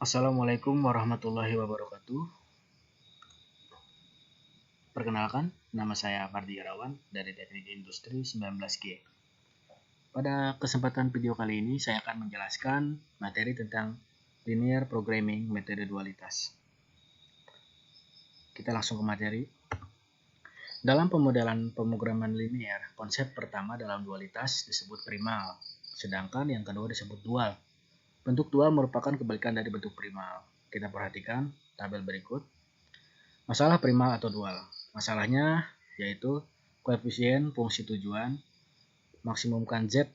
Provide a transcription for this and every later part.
Assalamualaikum warahmatullahi wabarakatuh. Perkenalkan, nama saya Fardi Irawan dari Teknik Industri 19G. Pada kesempatan video kali ini, saya akan menjelaskan materi tentang linear programming metode dualitas. Kita langsung ke materi. Dalam pemodelan pemrograman linear, konsep pertama dalam dualitas disebut primal, sedangkan yang kedua disebut dual. Bentuk dual merupakan kebalikan dari bentuk primal. Kita perhatikan tabel berikut. Masalah primal atau dual. Masalahnya yaitu koefisien fungsi tujuan, maksimumkan Z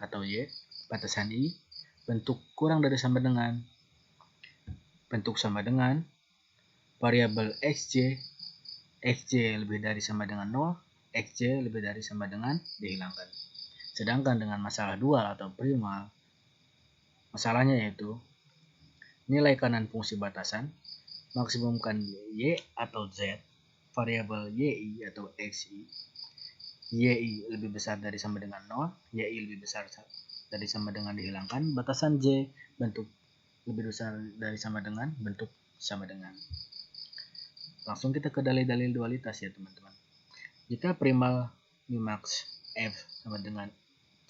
atau Y, batasan I, bentuk kurang dari sama dengan, bentuk sama dengan, variabel XJ, XJ lebih dari sama dengan 0, XJ lebih dari sama dengan dihilangkan. Sedangkan dengan masalah dual atau primal, masalahnya yaitu nilai kanan fungsi batasan, maksimumkan Y atau Z, variabel YI atau XI, YI lebih besar dari sama dengan 0, YI lebih besar dari sama dengan dihilangkan, batasan J bentuk lebih besar dari sama dengan, bentuk sama dengan. Langsung kita ke dalil-dalil dualitas ya teman-teman. Jika primal Mimax F sama dengan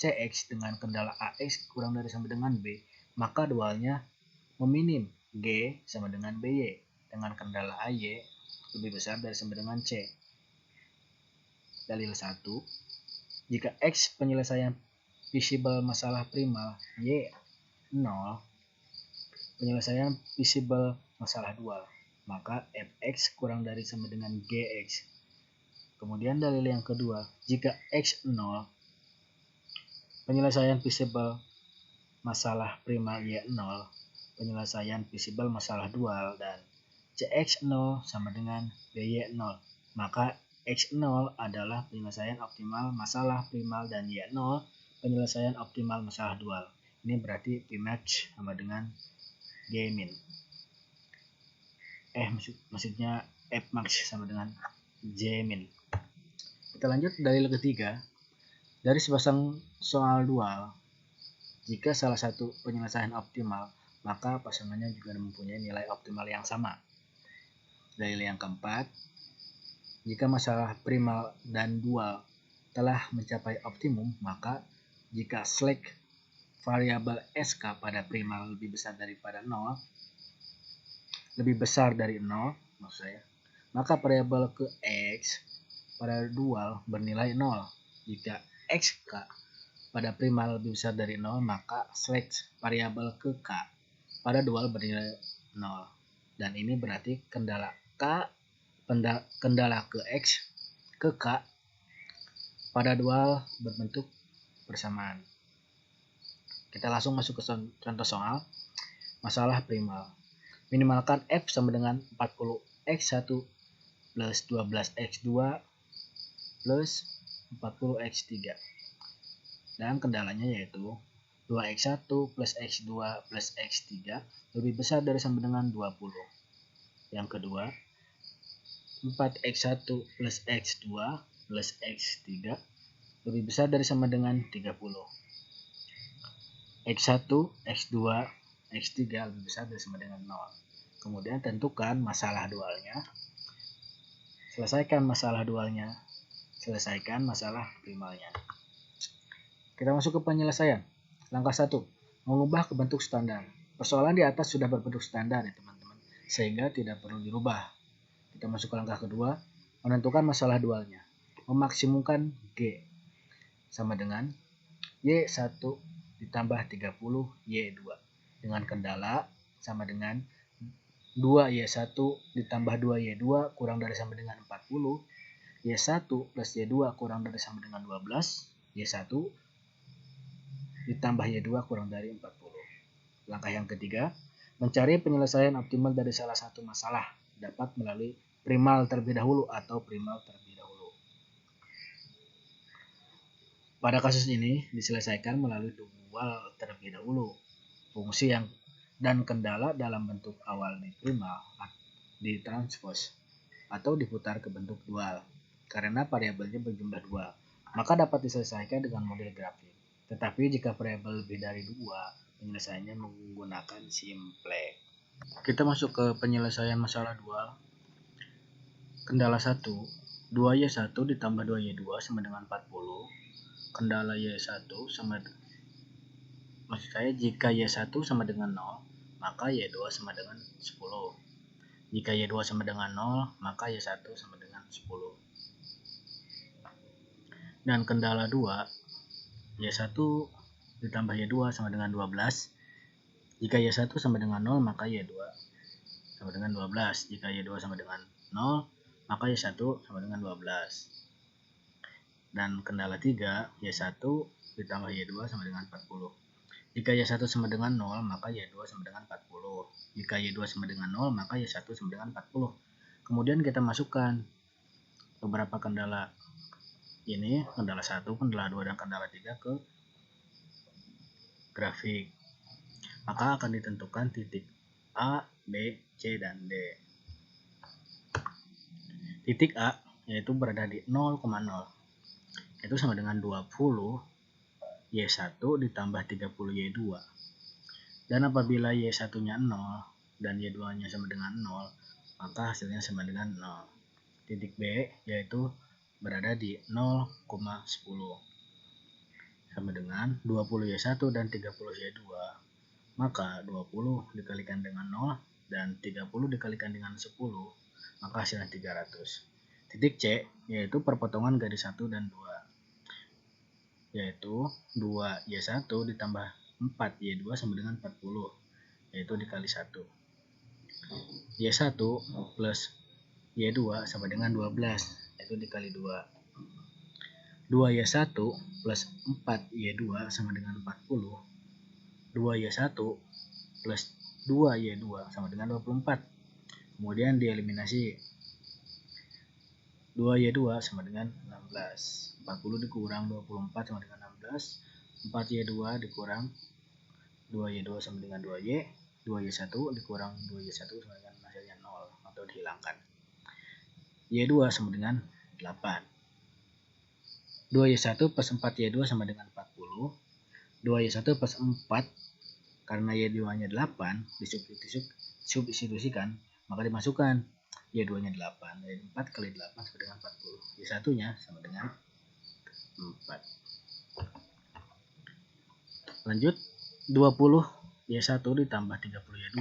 CX dengan kendala AX kurang dari sama dengan B, maka dualnya meminim G sama dengan BY dengan kendala AY lebih besar dari sama dengan C. Dalil 1. Jika X penyelesaian visible masalah primal Y 0, penyelesaian visible masalah dual, maka Fx kurang dari sama dengan Gx. Kemudian dalil yang kedua, jika X 0, penyelesaian visible masalah primal Y 0, penyelesaian visible masalah dual, dan Cx0 sama dengan By0, maka X0 adalah penyelesaian optimal masalah primal dan Y0 penyelesaian optimal masalah dual. Ini berarti Pmax sama dengan Gmin. Maksudnya Fmax sama dengan Jmin. Kita lanjut dalil ketiga. Dari sepasang soal dual, jika salah satu penyelesaian optimal, maka pasangannya juga mempunyai nilai optimal yang sama. Dalil yang keempat, jika masalah primal dan dual telah mencapai optimum, maka jika slack variabel SK pada primal lebih besar daripada 0, lebih besar dari 0, maksud saya, maka variabel ke X pada dual bernilai 0. Jika XK pada primal lebih besar dari 0, maka slack variabel ke K pada dual bernilai 0. Dan ini berarti kendala ke X ke K pada dual berbentuk bersamaan. Kita langsung masuk ke contoh soal. Masalah primal. Minimalkan F sama dengan 40x1 plus 12x2 plus 40x3. Dan kendalanya yaitu 2x1 plus x2 plus x3 lebih besar dari sama dengan 20. Yang kedua, 4x1 plus x2 plus x3 lebih besar dari sama dengan 30. x1, x2, x3 lebih besar dari sama dengan 0. Kemudian tentukan masalah dualnya. Selesaikan masalah dualnya. Selesaikan masalah primalnya. Kita masuk ke penyelesaian. Langkah 1. Mengubah ke bentuk standar. Persoalan di atas sudah berbentuk standar ya teman-teman, sehingga tidak perlu dirubah. Kita masuk ke langkah kedua, menentukan masalah dualnya. Memaksimumkan G sama dengan Y1 ditambah 30 Y2 dengan kendala sama dengan 2Y1 ditambah 2Y2 kurang dari sama dengan 40, Y1 plus Y2 kurang dari sama dengan 12, Y1 ditambah Y2 kurang dari 40. Langkah yang ketiga, mencari penyelesaian optimal dari salah satu masalah dapat melalui primal terlebih dahulu atau primal terlebih dahulu. Pada kasus ini diselesaikan melalui dual terlebih dahulu. Fungsi yang dan kendala dalam bentuk awal di primal ditranspos atau diputar ke bentuk dual karena variabelnya berjumlah 2, maka dapat diselesaikan dengan model grafik. Tetapi jika variabel lebih dari 2, penyelesaiannya menggunakan simplex. Kita masuk ke penyelesaian masalah dual. Kendala 1, 2Y1 ditambah 2Y2 sama dengan 40. Kendala Y1 sama, maksud saya jika Y1 sama dengan 0, maka Y2 sama dengan 10. Jika Y2 sama dengan 0, maka Y1 sama dengan 10. Dan kendala 2, Y1 ditambah Y2 sama dengan 12. Jika Y1 sama dengan 0, maka Y2 sama dengan 12. Jika Y2 sama dengan 0, maka Y1 sama dengan 12. Dan kendala 3, Y1 ditambah Y2 sama dengan 40. Jika Y1 sama dengan 0, maka Y2 sama dengan 40. Jika Y2 sama dengan 0, maka Y1 sama dengan 40. Kemudian kita masukkan beberapa kendala ini, kendala 1, kendala 2, dan kendala 3 ke grafik. Maka akan ditentukan titik A, B, C, dan D. Titik A yaitu berada di 0,0. Itu sama dengan 20 Y1 ditambah 30 Y2. Dan apabila Y1-nya 0 dan Y2-nya sama dengan 0, maka hasilnya sama dengan 0. Titik B yaitu berada di 0,10. Sama dengan 20 Y1 dan 30 Y2. Maka 20 dikalikan dengan 0 dan 30 dikalikan dengan 10, maka hasilnya 300. Titik C yaitu perpotongan garis 1 dan 2, yaitu 2Y1 ditambah 4Y2 sama dengan 40, yaitu dikali 1. Y1 plus Y2 sama dengan 12, yaitu dikali 2. 2Y1 plus 4Y2 sama dengan 40. 2Y1 plus 2Y2 sama dengan 24. Kemudian dieliminasi. 2Y2 sama dengan 16. 40 dikurang 24 sama dengan 16. 4Y2 dikurang 2Y2 sama dengan 2Y. 2Y1 dikurang 2Y1 sama dengan hasilnya 0 atau dihilangkan. Y2 sama dengan 8. 2Y1 plus 4Y2 sama dengan 40. 2Y1 plus 4, karena Y2-nya 8, disubstitusikan, maka dimasukkan Y2-nya 8. Jadi 4 kali 8 sama dengan 40. Y1-nya sama dengan 4. Lanjut, 20 Y1 ditambah 30 Y2.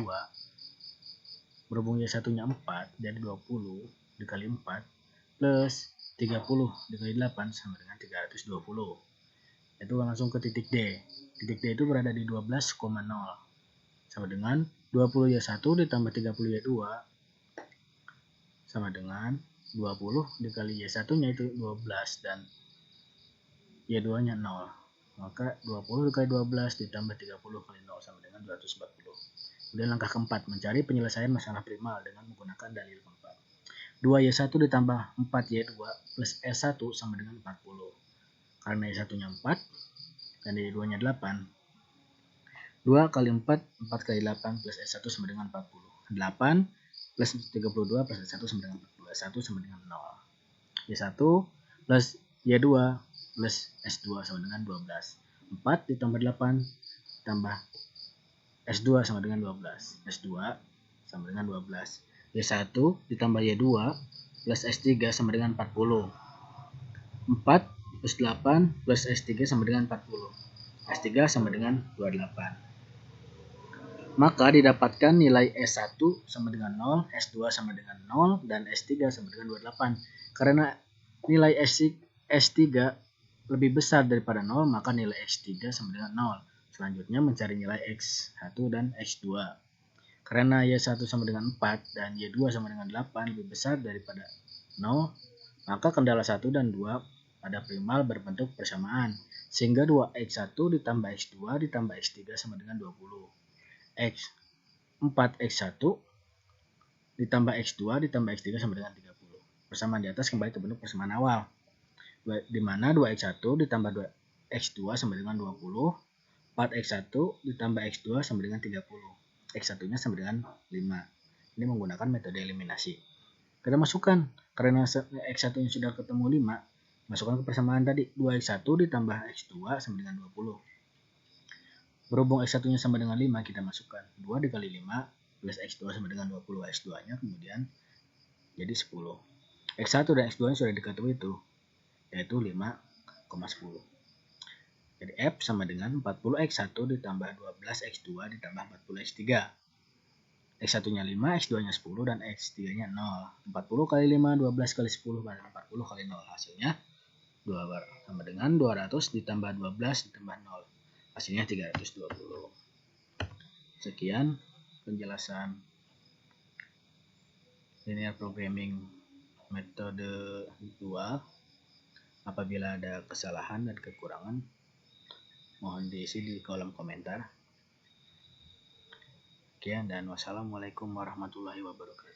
Berhubung Y1-nya 4, jadi 20 dikali 4 plus 30 dikali 8 sama dengan 320. Itu langsung ke titik D. Titik D itu berada di 12,0. Sama dengan 20 Y1 ditambah 30 Y2 sama dengan 20 dikali Y1-nya itu 12 dan Y2-nya 0. Maka 20 dikali 12 ditambah 30 kali 0 sama dengan 240. Kemudian langkah keempat, mencari penyelesaian masalah primal dengan menggunakan dalil keempat. 2Y1 ditambah 4Y2 plus S1 sama dengan 40. Karena Y1-nya 4 dan Y2-nya 8. 2 kali 4, 4 kali 8 plus S1 sama dengan 40. 8 plus 32 plus S1 sama dengan 42. S1 sama dengan 0. Y1 plus Y2 plus S2 sama dengan 12. 4 ditambah 8 tambah S2 sama dengan 12. S2 sama dengan 12. Y1 ditambah Y2 plus S3 sama dengan 40. 4 plus 8 plus S3 sama dengan 40. S3 sama dengan 28. Maka didapatkan nilai S1 sama dengan 0, S2 sama dengan 0, dan S3 sama dengan 28. Karena nilai S3 lebih besar daripada 0, maka nilai X3 sama dengan 0. Selanjutnya mencari nilai X1 dan X2. Karena Y1 sama dengan 4 dan Y2 sama dengan 8 lebih besar daripada 0, maka kendala 1 dan 2 pada primal berbentuk persamaan. Sehingga 2X1 ditambah X2 ditambah X3 sama dengan 20. 4X1 ditambah X2 ditambah X3 sama dengan 30. Persamaan di atas kembali ke bentuk persamaan awal, di mana 2X1 ditambah 2X2 sama dengan 20. 4X1 ditambah X2 sama dengan 30. X1-nya sama dengan 5. Ini menggunakan metode eliminasi. Kita masukkan, karena X1-nya sudah ketemu 5, masukkan ke persamaan tadi. 2X1 ditambah X2 sama dengan 20. Berhubung X1-nya sama dengan 5, kita masukkan 2 dikali 5 plus X2 sama dengan 20 X2 nya kemudian jadi 10. X1 dan X2 nya sudah diketahui itu, yaitu 5,10. Jadi F sama dengan 40 X1 ditambah 12 X2 ditambah 40 X3. X1 nya 5, X2 nya 10, dan X3 nya 0. 40 kali 5, 12 kali 10, dan 40 kali 0. Hasilnya 2 sama dengan 200 ditambah 12 ditambah 0. Hasilnya 320. Sekian penjelasan linear programming metode dual. Apabila ada kesalahan dan kekurangan, mohon diisi di kolom komentar. Sekian dan wassalamualaikum warahmatullahi wabarakatuh.